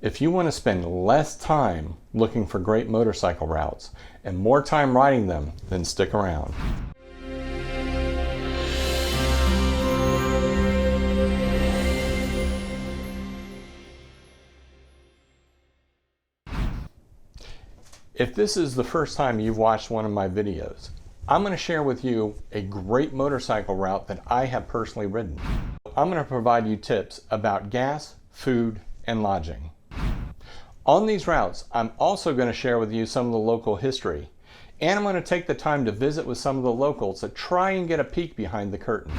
If you want to spend less time looking for great motorcycle routes and more time riding them, then stick around. If this is the first time you've watched one of my videos, I'm going to share with you a great motorcycle route that I have personally ridden. I'm going to provide you tips about gas, food, and lodging. On these routes, I'm also going to share with you some of the local history, and I'm going to take the time to visit with some of the locals to try and get a peek behind the curtain.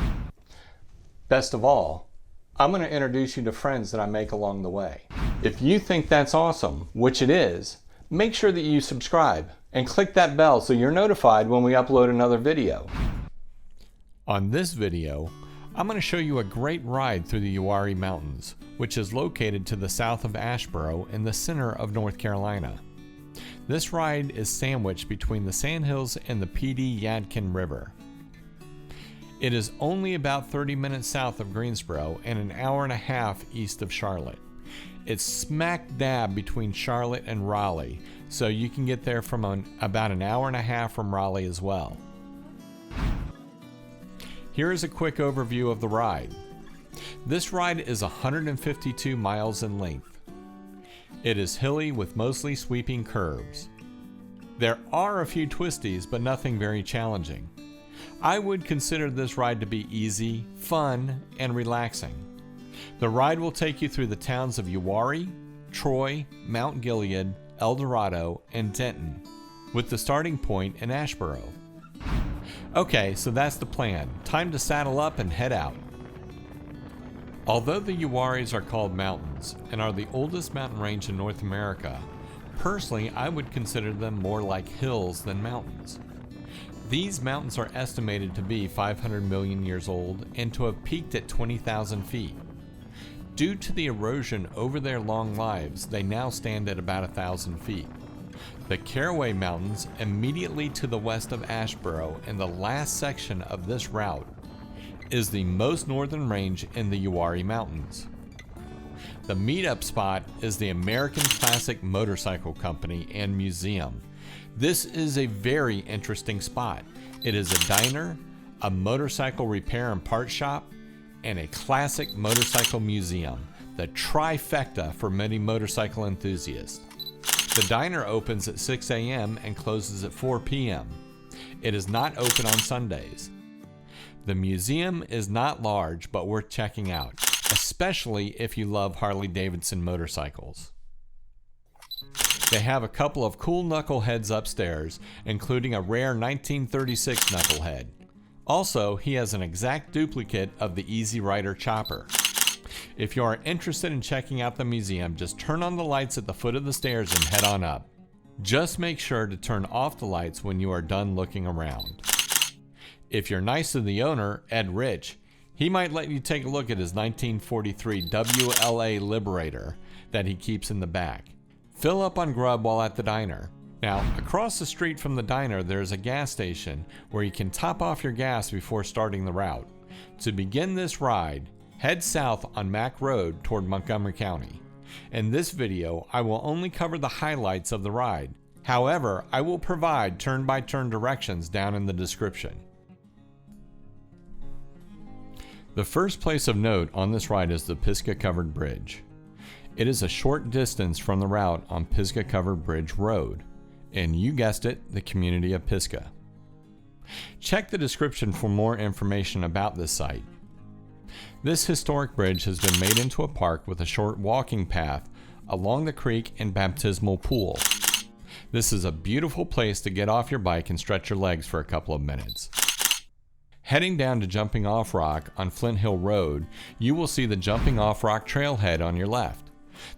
Best of all, I'm going to introduce you to friends that I make along the way. If you think that's awesome, which it is, make sure that you subscribe and click that bell so you're notified when we upload another video. On this video, I'm going to show you a great ride through the Uwharrie Mountains, which is located to the south of Asheboro in the center of North Carolina. This ride is sandwiched between the Sandhills and the Pee Yadkin River. It is only about 30 minutes south of Greensboro and an hour and a half east of Charlotte. It's smack dab between Charlotte and Raleigh, so you can get there from about an hour and a half from Raleigh as well. Here is a quick overview of the ride. This ride is 152 miles in length. It is hilly with mostly sweeping curves. There are a few twisties, but nothing very challenging. I would consider this ride to be easy, fun, and relaxing. The ride will take you through the towns of Uwharrie, Troy, Mount Gilead, Eldorado, and Denton, with the starting point in Asheboro. Okay, so that's the plan. Time to saddle up and head out. Although the Uwharries are called mountains and are the oldest mountain range in North America, personally I would consider them more like hills than mountains. These mountains are estimated to be 500 million years old and to have peaked at 20,000 feet. Due to the erosion over their long lives, they now stand at about 1,000 feet. The Kerr Way Mountains, immediately to the west of Asheboro and the last section of this route, is the most northern range in the Uwharrie Mountains. The meetup spot is the American Classic Motorcycle Company and Museum. This is a very interesting spot. It is a diner, a motorcycle repair and part shop, and a classic motorcycle museum, the trifecta for many motorcycle enthusiasts. The diner opens at 6 a.m. and closes at 4 p.m. It is not open on Sundays. The museum is not large, but worth checking out, especially if you love Harley-Davidson motorcycles. They have a couple of cool knuckleheads upstairs, including a rare 1936 knucklehead. Also, he has an exact duplicate of the Easy Rider chopper. If you are interested in checking out the museum, just turn on the lights at the foot of the stairs and head on up. Just make sure to turn off the lights when you are done looking around. If you're nice to the owner, Ed Rich, he might let you take a look at his 1943 WLA Liberator that he keeps in the back. Fill up on grub while at the diner. Now, across the street from the diner, there's a gas station where you can top off your gas before starting the route. To begin this ride, head south on Mack Road toward Montgomery County. In this video, I will only cover the highlights of the ride. However, I will provide turn-by-turn directions down in the description. The first place of note on this ride is the Pisgah Covered Bridge. It is a short distance from the route on Pisgah Covered Bridge Road, and you guessed it, the community of Pisgah. Check the description for more information about this site. This historic bridge has been made into a park with a short walking path along the creek and baptismal pool. This is a beautiful place to get off your bike and stretch your legs for a couple of minutes. Heading down to Jumping Off Rock on Flint Hill Road, you will see the Jumping Off Rock trailhead on your left.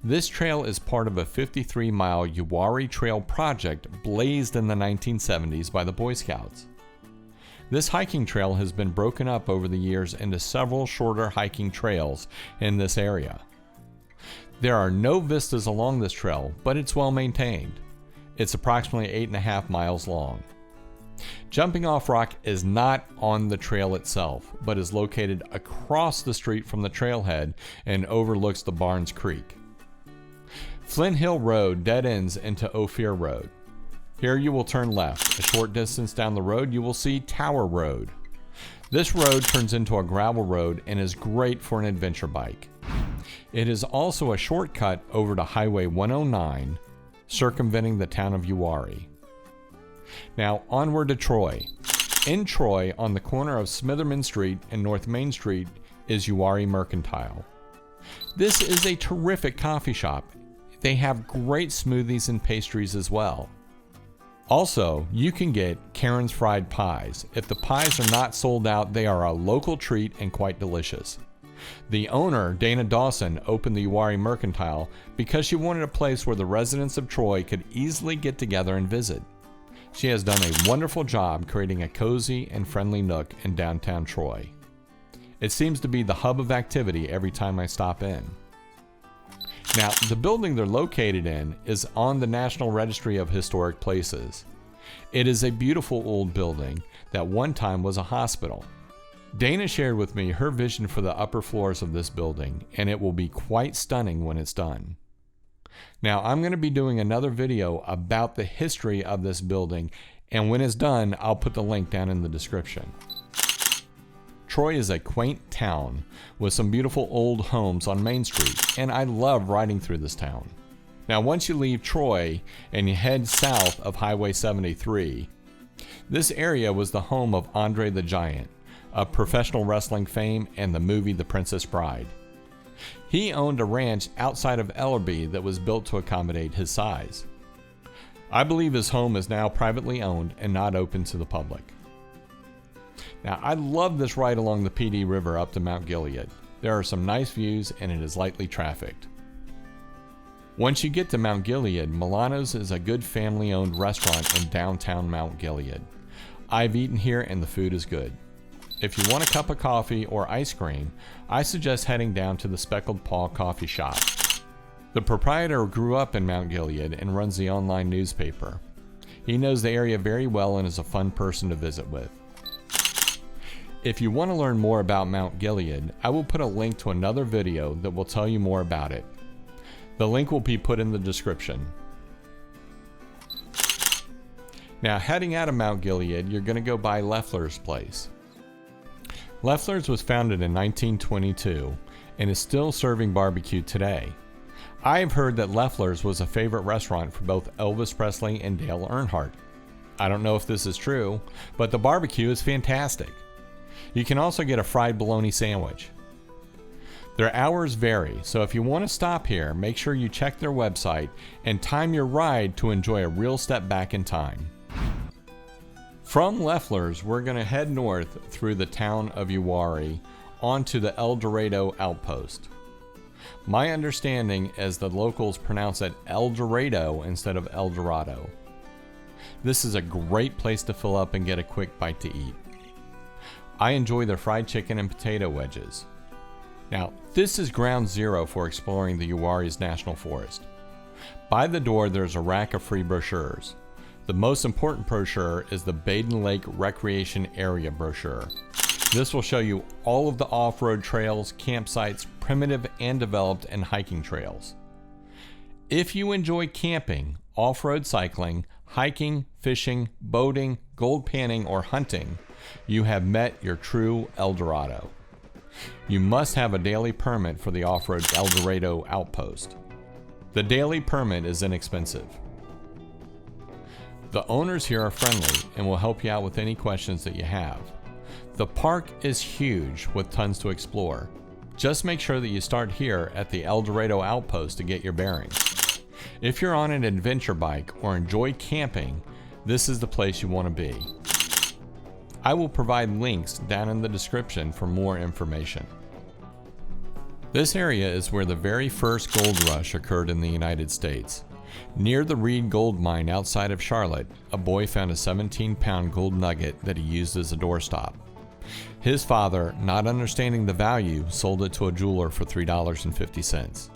This trail is part of a 53-mile Uwharrie Trail project blazed in the 1970s by the Boy Scouts. This hiking trail has been broken up over the years into several shorter hiking trails in this area. There are no vistas along this trail, but it's well maintained. It's approximately 8.5 miles long. Jumping Off Rock is not on the trail itself, but is located across the street from the trailhead and overlooks the Barnes Creek. Flint Hill Road dead ends into Ophir Road. Here you will turn left. A short distance down the road you will see Tower Road. This road turns into a gravel road and is great for an adventure bike. It is also a shortcut over to Highway 109, circumventing the town of Uwharrie. Now onward to Troy. In Troy, on the corner of Smitherman Street and North Main Street, is Uwharrie Mercantile. This is a terrific coffee shop. They have great smoothies and pastries as well. Also, you can get Karen's fried pies. If the pies are not sold out, they are a local treat and quite delicious. The owner, Dana Dawson, opened the Uwharrie Mercantile because she wanted a place where the residents of Troy could easily get together and visit. She has done a wonderful job creating a cozy and friendly nook in downtown Troy. It seems to be the hub of activity every time I stop in. Now, the building they're located in is on the National Registry of Historic Places. It is a beautiful old building that one time was a hospital. Dana shared with me her vision for the upper floors of this building, and it will be quite stunning when it's done. Now, I'm going to be doing another video about the history of this building, and when it's done, I'll put the link down in the description. Troy is a quaint town with some beautiful old homes on Main Street, and I love riding through this town. Now, once you leave Troy and you head south of Highway 73, this area was the home of Andre the Giant, of professional wrestling fame and the movie The Princess Bride. He owned a ranch outside of Ellerbe that was built to accommodate his size. I believe his home is now privately owned and not open to the public. Now, I love this ride along the PD River up to Mount Gilead. There are some nice views and it is lightly trafficked. Once you get to Mount Gilead, Milano's is a good family-owned restaurant in downtown Mount Gilead. I've eaten here and the food is good. If you want a cup of coffee or ice cream, I suggest heading down to the Speckled Paw Coffee Shop. The proprietor grew up in Mount Gilead and runs the online newspaper. He knows the area very well and is a fun person to visit with. If you want to learn more about Mount Gilead, I will put a link to another video that will tell you more about it. The link will be put in the description. Now, heading out of Mount Gilead, you're going to go by Leffler's place. Leffler's was founded in 1922 and is still serving barbecue today. I have heard that Leffler's was a favorite restaurant for both Elvis Presley and Dale Earnhardt. I don't know if this is true, but the barbecue is fantastic. You can also get a fried bologna sandwich. Their hours vary, so if you want to stop here, make sure you check their website and time your ride to enjoy a real step back in time. From Leffler's, we're going to head north through the town of Uwharrie onto the Eldorado Outpost. My understanding is the locals pronounce it Eldorado instead of Eldorado. This is a great place to fill up and get a quick bite to eat. I enjoy their fried chicken and potato wedges. Now, this is ground zero for exploring the Uwharries National Forest. By the door, there's a rack of free brochures. The most important brochure is the Baden Lake Recreation Area brochure. This will show you all of the off-road trails, campsites, primitive and developed, and hiking trails. If you enjoy camping, off-road cycling, hiking, fishing, boating, gold panning, or hunting, you have met your true Eldorado. You must have a daily permit for the off-road Eldorado Outpost. The daily permit is inexpensive. The owners here are friendly and will help you out with any questions that you have. The park is huge with tons to explore. Just make sure that you start here at the Eldorado Outpost to get your bearings. If you're on an adventure bike or enjoy camping, this is the place you want to be. I will provide links down in the description for more information. This area is where the very first gold rush occurred in the United States. Near the Reed Gold Mine outside of Charlotte, a boy found a 17-pound gold nugget that he used as a doorstop. His father, not understanding the value, sold it to a jeweler for $3.50.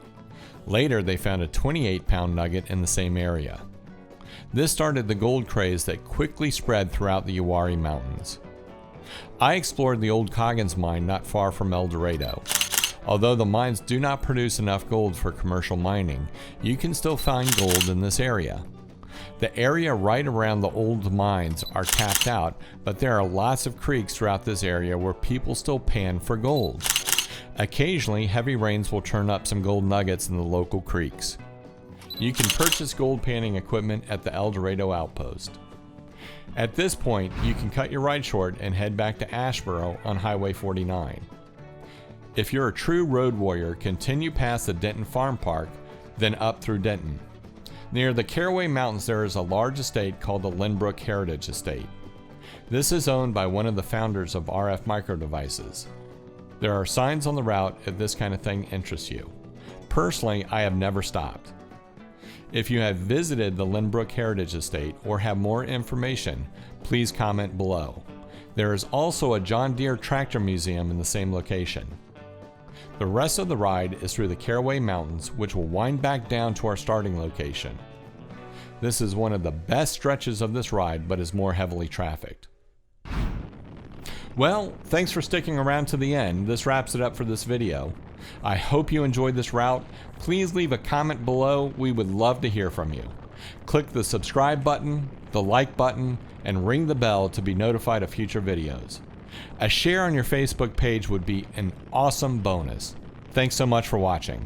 Later, they found a 28-pound nugget in the same area. This started the gold craze that quickly spread throughout the Uwharrie Mountains. I explored the old Coggins mine not far from Eldorado. Although the mines do not produce enough gold for commercial mining, you can still find gold in this area. The area right around the old mines are tapped out, but there are lots of creeks throughout this area where people still pan for gold. Occasionally, heavy rains will turn up some gold nuggets in the local creeks. You can purchase gold panning equipment at the Eldorado Outpost. At this point, you can cut your ride short and head back to Asheboro on Highway 49. If you're a true road warrior, continue past the Denton Farm Park, then up through Denton. Near the Kerr Way Mountains, there is a large estate called the Lynbrook Heritage Estate. This is owned by one of the founders of RF Microdevices. There are signs on the route if this kind of thing interests you. Personally, I have never stopped. If you have visited the Lynbrook Heritage Estate or have more information, please comment below. There is also a John Deere tractor museum in the same location. The rest of the ride is through the Kerr Way Mountains, which will wind back down to our starting location. This is one of the best stretches of this ride, but is more heavily trafficked. Well, thanks for sticking around to the end. This wraps it up for this video. I hope you enjoyed this route. Please leave a comment below. We would love to hear from you. Click the subscribe button, the like button, and ring the bell to be notified of future videos. A share on your Facebook page would be an awesome bonus. Thanks so much for watching.